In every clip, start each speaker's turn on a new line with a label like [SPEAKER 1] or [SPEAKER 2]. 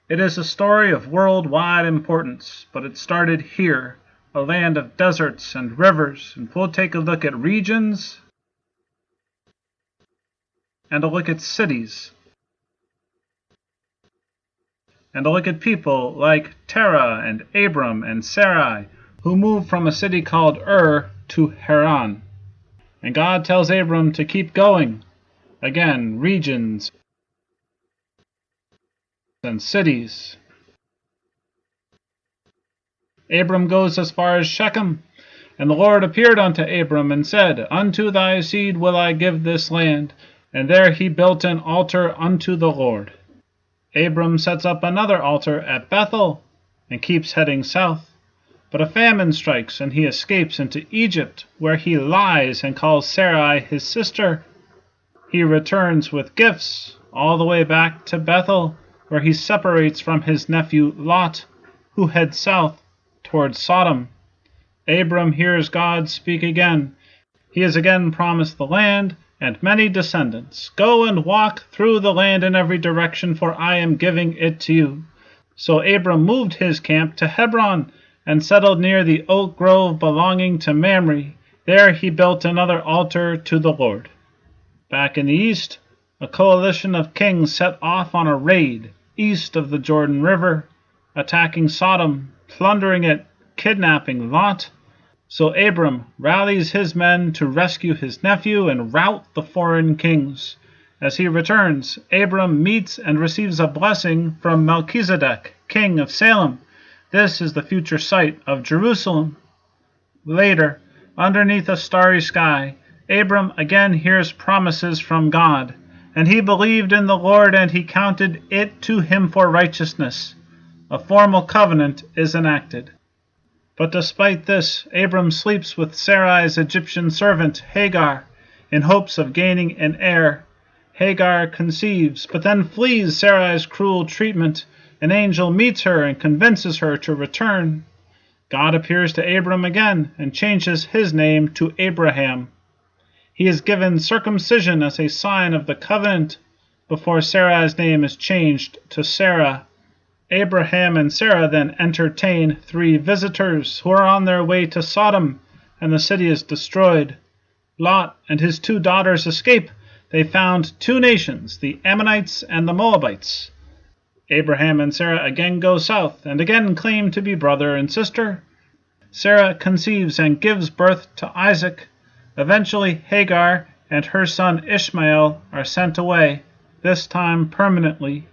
[SPEAKER 1] It is a story of worldwide importance, but it started here, a land of deserts and rivers, and we'll take a look at regions and a look at cities and a look at people like Terah and Abram and Sarai, who moved from a city called Ur to Haran. And God tells Abram to keep going. Again, regions and cities. Abram goes as far as Shechem, and the Lord appeared unto Abram and said, Unto thy seed will I give this land. And there he built an altar unto the Lord. Abram sets up another altar at Bethel and keeps heading south. But a famine strikes, and he escapes into Egypt, where he lies and calls Sarai his sister. He returns with gifts all the way back to Bethel, where he separates from his nephew Lot, who heads south towards Sodom. Abram hears God speak again. He is again promised the land and many descendants. Go and walk through the land in every direction, for I am giving it to you. So Abram moved his camp to Hebron and settled near the oak grove belonging to Mamre. There he built another altar to the Lord. Back in the east, a coalition of kings set off on a raid east of the Jordan River, attacking Sodom, plundering it, kidnapping Lot. So Abram rallies his men to rescue his nephew and rout the foreign kings. As he returns, Abram meets and receives a blessing from Melchizedek, king of Salem. This is the future site of Jerusalem. Later, underneath a starry sky, Abram again hears promises from God, and he believed in the Lord, and he counted it to him for righteousness. A formal covenant is enacted. But despite this, Abram sleeps with Sarai's Egyptian servant, Hagar, in hopes of gaining an heir. Hagar conceives, but then flees Sarai's cruel treatment. An angel meets her and convinces her to return. God appears to Abram again and changes his name to Abraham. He is given circumcision as a sign of the covenant before Sarai's name is changed to Sarah. Abraham and Sarah then entertain 3 visitors who are on their way to Sodom, and the city is destroyed. Lot and his 2 daughters escape. They found 2 nations, the Ammonites and the Moabites. Abraham and Sarah again go south and again claim to be brother and sister. Sarah conceives and gives birth to Isaac. Eventually, Hagar and her son Ishmael are sent away, this time permanently.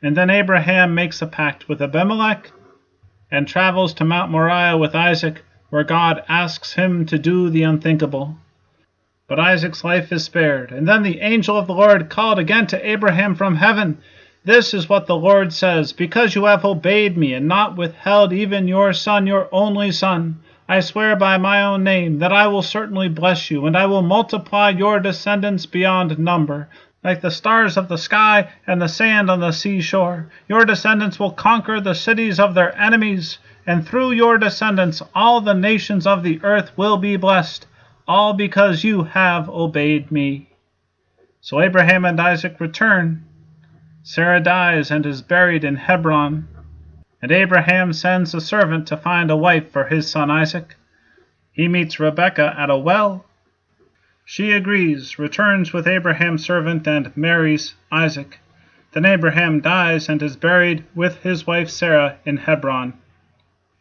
[SPEAKER 1] And then Abraham makes a pact with Abimelech and travels to Mount Moriah with Isaac, where God asks him to do the unthinkable. But Isaac's life is spared, and then the angel of the Lord called again to Abraham from heaven. This is what the Lord says, because you have obeyed me and not withheld even your son, your only son, I swear by my own name that I will certainly bless you, and I will multiply your descendants beyond number, like the stars of the sky and the sand on the seashore. Your descendants will conquer the cities of their enemies, and through your descendants all the nations of the earth will be blessed, all because you have obeyed me. So Abraham and Isaac return. Sarah dies and is buried in Hebron, and Abraham sends a servant to find a wife for his son Isaac. He meets Rebekah at a well. She agrees, returns with Abraham's servant, and marries Isaac. Then Abraham dies and is buried with his wife Sarah in Hebron.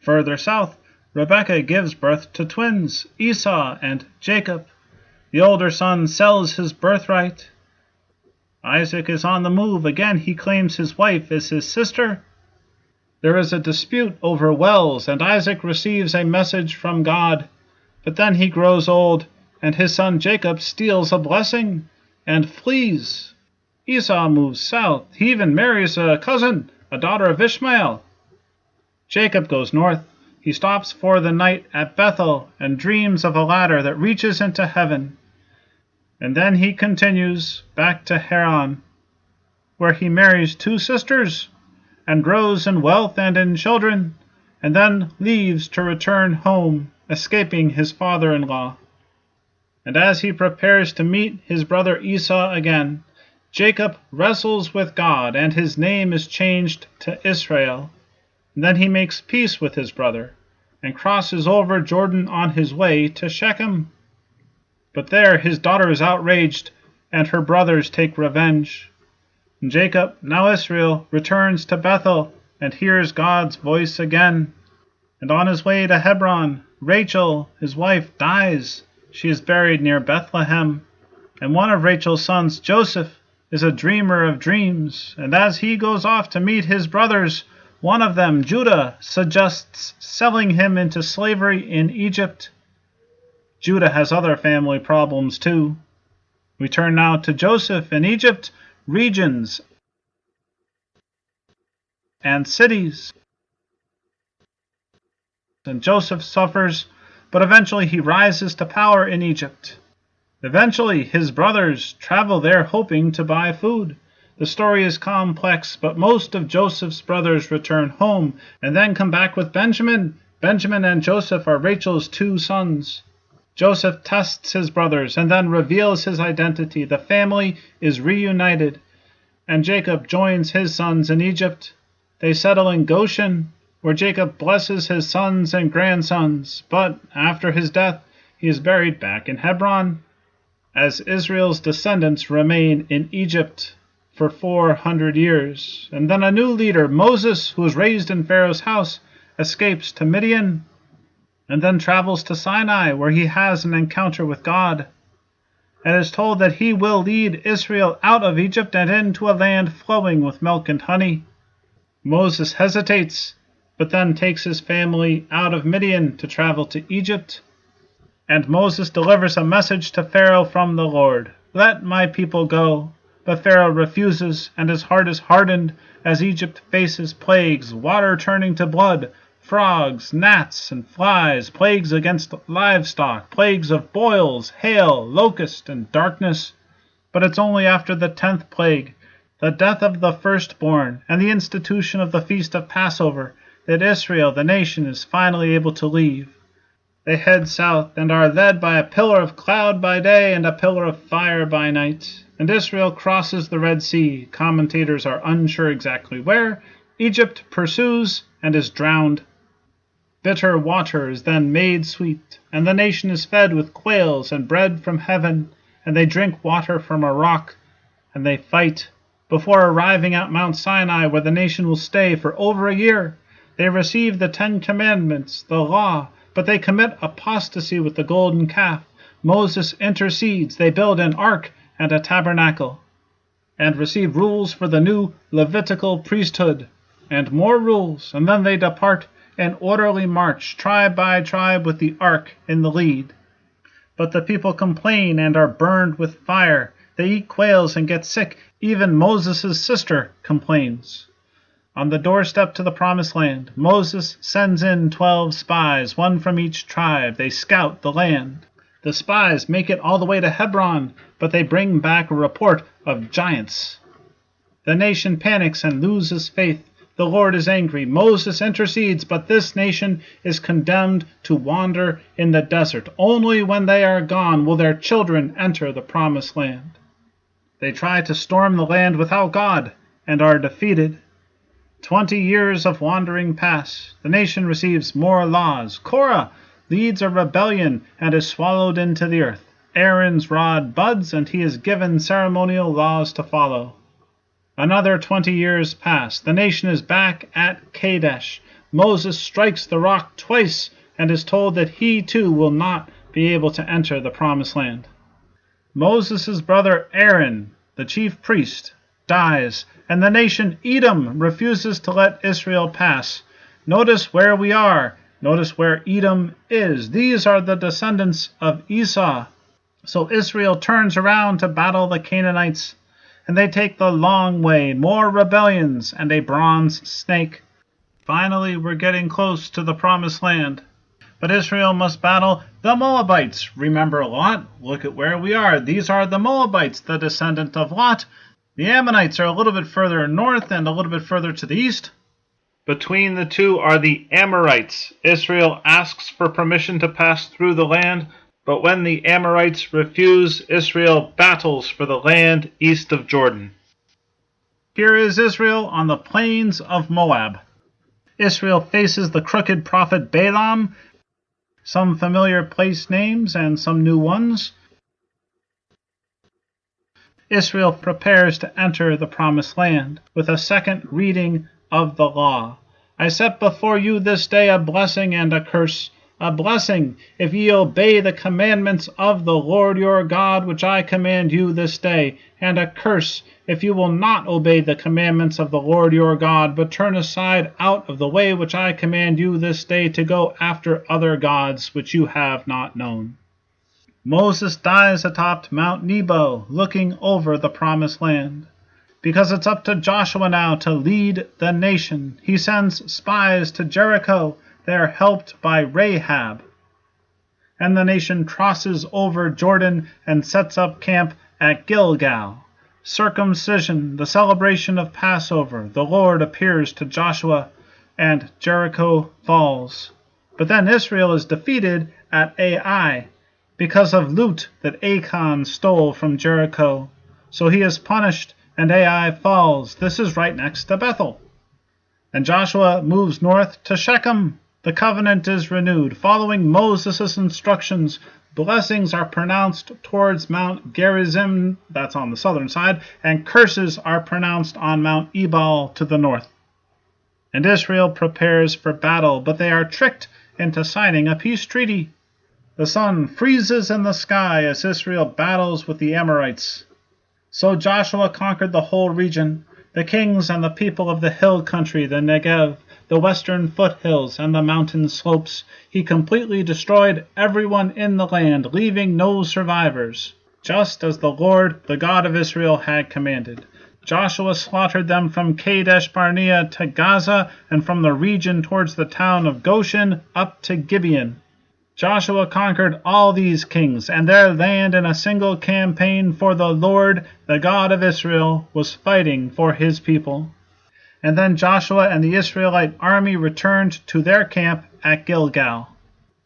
[SPEAKER 1] Further south, Rebekah gives birth to twins, Esau and Jacob. The older son sells his birthright. Isaac is on the move. Again, he claims his wife is his sister. There is a dispute over wells, and Isaac receives a message from God. But then he grows old, and his son Jacob steals a blessing and flees. Esau moves south. He even marries a cousin, a daughter of Ishmael. Jacob goes north. He stops for the night at Bethel and dreams of a ladder that reaches into heaven. And then he continues back to Haran, where he marries 2 sisters and grows in wealth and in children, and then leaves to return home, escaping his father-in-law. And as he prepares to meet his brother Esau again, Jacob wrestles with God, and his name is changed to Israel. And then he makes peace with his brother, and crosses over Jordan on his way to Shechem. But there his daughter is outraged, and her brothers take revenge. And Jacob, now Israel, returns to Bethel, and hears God's voice again. And on his way to Hebron, Rachel, his wife, dies. She is buried near Bethlehem. And one of Rachel's sons, Joseph, is a dreamer of dreams. And as he goes off to meet his brothers, one of them, Judah, suggests selling him into slavery in Egypt. Judah has other family problems too. We turn now to Joseph in Egypt, regions and cities. And Joseph suffers, but eventually he rises to power in Egypt. Eventually, his brothers travel there hoping to buy food. The story is complex, but most of Joseph's brothers return home and then come back with Benjamin. Benjamin and Joseph are Rachel's two sons. Joseph tests his brothers and then reveals his identity. The family is reunited, and Jacob joins his sons in Egypt. They settle in Goshen, where Jacob blesses his sons and grandsons, but after his death, he is buried back in Hebron, as Israel's descendants remain in Egypt for 400 years. And then a new leader, Moses, who was raised in Pharaoh's house, escapes to Midian, and then travels to Sinai, where he has an encounter with God, and is told that he will lead Israel out of Egypt and into a land flowing with milk and honey. Moses hesitates, but then takes his family out of Midian to travel to Egypt. And Moses delivers a message to Pharaoh from the Lord, "Let my people go." But Pharaoh refuses, and his heart is hardened as Egypt faces plagues, water turning to blood, frogs, gnats, and flies, plagues against livestock, plagues of boils, hail, locust, and darkness. But it's only after the 10th plague, the death of the firstborn, and the institution of the feast of Passover, that Israel, the nation, is finally able to leave. They head south and are led by a pillar of cloud by day and a pillar of fire by night. And Israel crosses the Red Sea. Commentators are unsure exactly where. Egypt pursues and is drowned. Bitter water is then made sweet, and the nation is fed with quails and bread from heaven, and they drink water from a rock, and they fight. Before arriving at Mount Sinai, where the nation will stay for over a year, they receive the 10 Commandments, the law, but they commit apostasy with the golden calf. Moses intercedes. They build an ark and a tabernacle, and receive rules for the new Levitical priesthood, and more rules, and then they depart in orderly march, tribe by tribe, with the ark in the lead. But the people complain and are burned with fire. They eat quails and get sick. Even Moses' sister complains. On the doorstep to the Promised Land, Moses sends in 12 spies, one from each tribe. They scout the land. The spies make it all the way to Hebron, but they bring back a report of giants. The nation panics and loses faith. The Lord is angry. Moses intercedes, but this nation is condemned to wander in the desert. Only when they are gone will their children enter the Promised Land. They try to storm the land without God and are defeated. 20 years of wandering pass. The nation receives more laws. Korah leads a rebellion and is swallowed into the earth. Aaron's rod buds, and he is given ceremonial laws to follow. Another 20 years pass. The nation is back at Kadesh. Moses strikes the rock twice and is told that he too will not be able to enter the Promised Land. Moses' brother Aaron, the chief priest, dies, and the nation Edom refuses to let Israel pass. Notice where we are. Notice where Edom is. These are the descendants of Esau. So Israel turns around to battle the Canaanites, and they take the long way, more rebellions, and a bronze snake. Finally, we're getting close to the Promised Land. But Israel must battle the Moabites. Remember Lot? Look at where we are. These are the Moabites, the descendant of Lot. The Ammonites are a little bit further north and a little bit further to the east. Between the two are the Amorites. Israel asks for permission to pass through the land, But when the Amorites refuse, Israel battles for the land east of Jordan. Here is Israel on the plains of Moab. Israel faces the crooked prophet Balaam, some familiar place names and some new ones. Israel prepares to enter the promised land with a second reading of the law. I set before you this day a blessing and a curse. A blessing, if ye obey the commandments of the Lord your God, which I command you this day, and a curse, if you will not obey the commandments of the Lord your God, but turn aside out of the way which I command you this day to go after other gods which you have not known. Moses dies atop Mount Nebo, looking over the promised land. Because it's up to Joshua now to lead the nation, he sends spies to Jericho. They are helped by Rahab. And the nation crosses over Jordan and sets up camp at Gilgal. Circumcision, the celebration of Passover, the Lord appears to Joshua, and Jericho falls. But then Israel is defeated at Ai, because of loot that Achan stole from Jericho. So he is punished, and Ai falls. This is right next to Bethel. And Joshua moves north to Shechem. The covenant is renewed. Following Moses' instructions, blessings are pronounced towards Mount Gerizim, that's on the southern side, and curses are pronounced on Mount Ebal to the north. And Israel prepares for battle, but they are tricked into signing a peace treaty. The sun freezes in the sky as Israel battles with the Amorites. So Joshua conquered the whole region, the kings and the people of the hill country, the Negev, the western foothills, and the mountain slopes. He completely destroyed everyone in the land, leaving no survivors, just as the Lord, the God of Israel, had commanded. Joshua slaughtered them from Kadesh Barnea to Gaza, and from the region towards the town of Goshen up to Gibeon. Joshua conquered all these kings and their land in a single campaign, for the Lord, the God of Israel, was fighting for his people. And then Joshua and the Israelite army returned to their camp at Gilgal.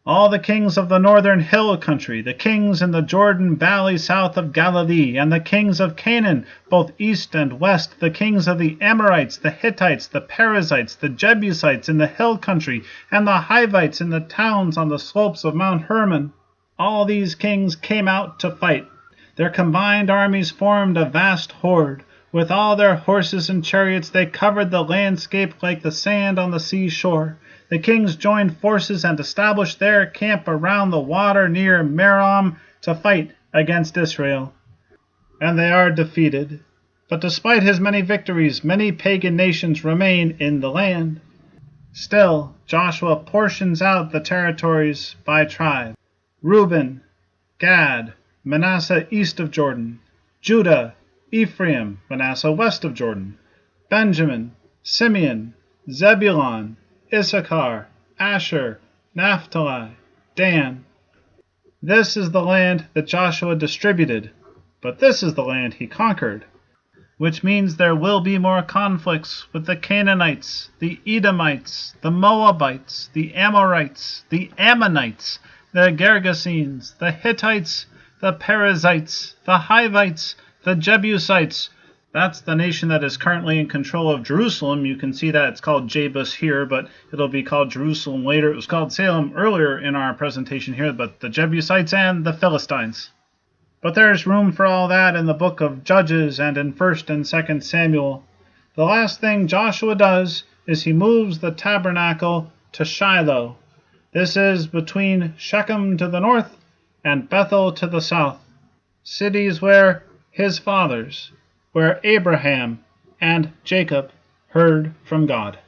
[SPEAKER 1] All the kings of the northern hill country, the kings in the Jordan valley south of Galilee, and the kings of Canaan, both east and west, the kings of the Amorites, the Hittites, the Perizzites, the Jebusites in the hill country, and the Hivites in the towns on the slopes of Mount Hermon. All these kings came out to fight. Their combined armies formed a vast horde. With all their horses and chariots, they covered the landscape like the sand on the seashore. The kings joined forces and established their camp around the water near Merom to fight against Israel. And they are defeated. But despite his many victories, many pagan nations remain in the land. Still, Joshua portions out the territories by tribe. Reuben, Gad, Manasseh east of Jordan, Judah, Ephraim, Manasseh west of Jordan, Benjamin, Simeon, Zebulun, Issachar, Asher, Naphtali, Dan. This is the land that Joshua distributed, but this is the land he conquered, which means there will be more conflicts with the Canaanites, the Edomites, the Moabites, the Amorites, the Ammonites, the Gergesenes, the Hittites, the Perizzites, the Hivites, the Jebusites. That's the nation that is currently in control of Jerusalem. You can see that it's called Jebus here, but it'll be called Jerusalem later. It was called Salem earlier in our presentation here, but the Jebusites and the Philistines. But there's room for all that in the book of Judges and in 1st and 2nd Samuel. The last thing Joshua does is he moves the tabernacle to Shiloh. This is between Shechem to the north and Bethel to the south, cities where his fathers, where Abraham and Jacob heard from God.